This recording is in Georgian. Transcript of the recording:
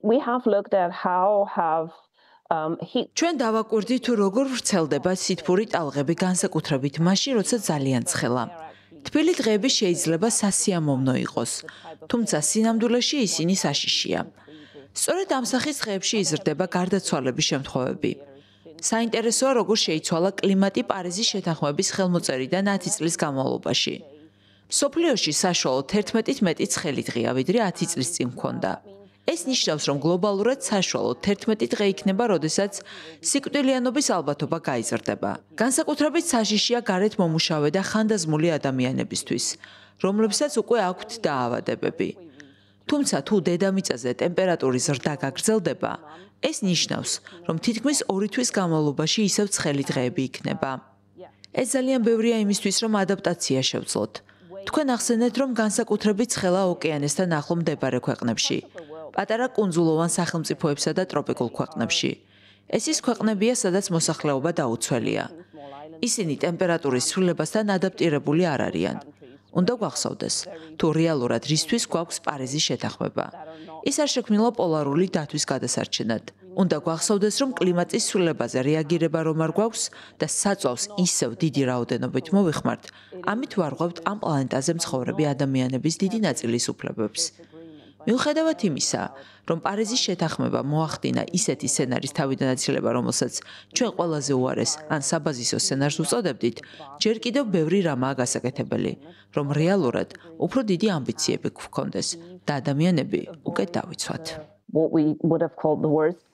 we have looked at how have ჩვენ დავაკვირდით თუ როგორ ვრცელდება სითბური ტალღები განსაკუთრებით მაშინ, როცა ძალიან ცხელა. თბილი დღეები შეიძლება სასიამოვნო იყოს, თუმცა სინამდვილეში ისინი საშიშია. სწორედ ამ სახის დღეებში იზრდება გარდაცვალების შემთხვევები. საინტერესოა, როგორ შეიცვალა კლიმატი პარიზის შეთანხმების ხელმოწერიდან 10 წლის განმავლობაში. მსოფლიოში საშუალოდ 11-ით მეტი ცხელი დღეა, ვიდრე 10 წლის წინ ჰქონდა. ეს ნიშნავს, რომ გლობალურად საშუალოდ 11 დღე იქნება, როდესაც სიკვდილიანობის ალბათობა გაიზრდება. განსაკუთრებით საშიშია გარეთ მომუშავე და ხანდაზმული ადამიანებისთვის, რომლებსაც უკვე აქვთ დაავადებები. თუმცა თუ დედამიწაზე ტემპერატურის ზრდა გაგრძელდება, ეს ნიშნავს, რომ თითქმის 2 თვის განმავლობაში ისევ ცხელი დღეები იქნება. ეს ძალიან ბევრია იმისთვის, რომ ადაპტაცია შევძლოთ. თქვენ ახსენეთ, რომ განსაკუთრებით ცხელა ოკეანესთან ახლო მდებარე ქვეყნებში, პატარა კუნძულოვან სახელმწიფოებსა და ტროპიკულ ქვეყნებში. ეს ის ქვეყნებია, სადაც მოსახლეობა დაუცველია. ისინი ტემპერატურის ცვლილებასთან ადაპტირებული არ არიან. უნდა გვახსოვდეს, თუ რეალურად რისთვის გვაქვს პარიზის შეთანხმება. ის არ შექმნილა პოლარული დათვის გადასარჩენად. უნდა გვახსოვდეს, რომ კლიმატის ცვლილებაზე რეაგირება რომ არ გვაქვს და საწვავს ისევ დიდი რაოდენობით მოვიხმართ, ამით ვარღვევთ ამ პლანეტაზე მცხოვრები ადამიანების დიდი ნაწილის უფლებებს. მიუხედავად იმისა, რომ პარიზის შეთანხმება მოახდინა ისეთი სცენარის თავიდან აცილება, რომელსაც ჩვენ ყველაზე უარეს ან საბაზისო სცენარს უწოდებდით, ჯერ კიდევ ბევრი რამაა გასაკეთებელი, რომ რეალურად უფრო დიდი ამბიციები გვქონდეს და ადამიანები უკეთ დავიცვათ. what we would have called the worst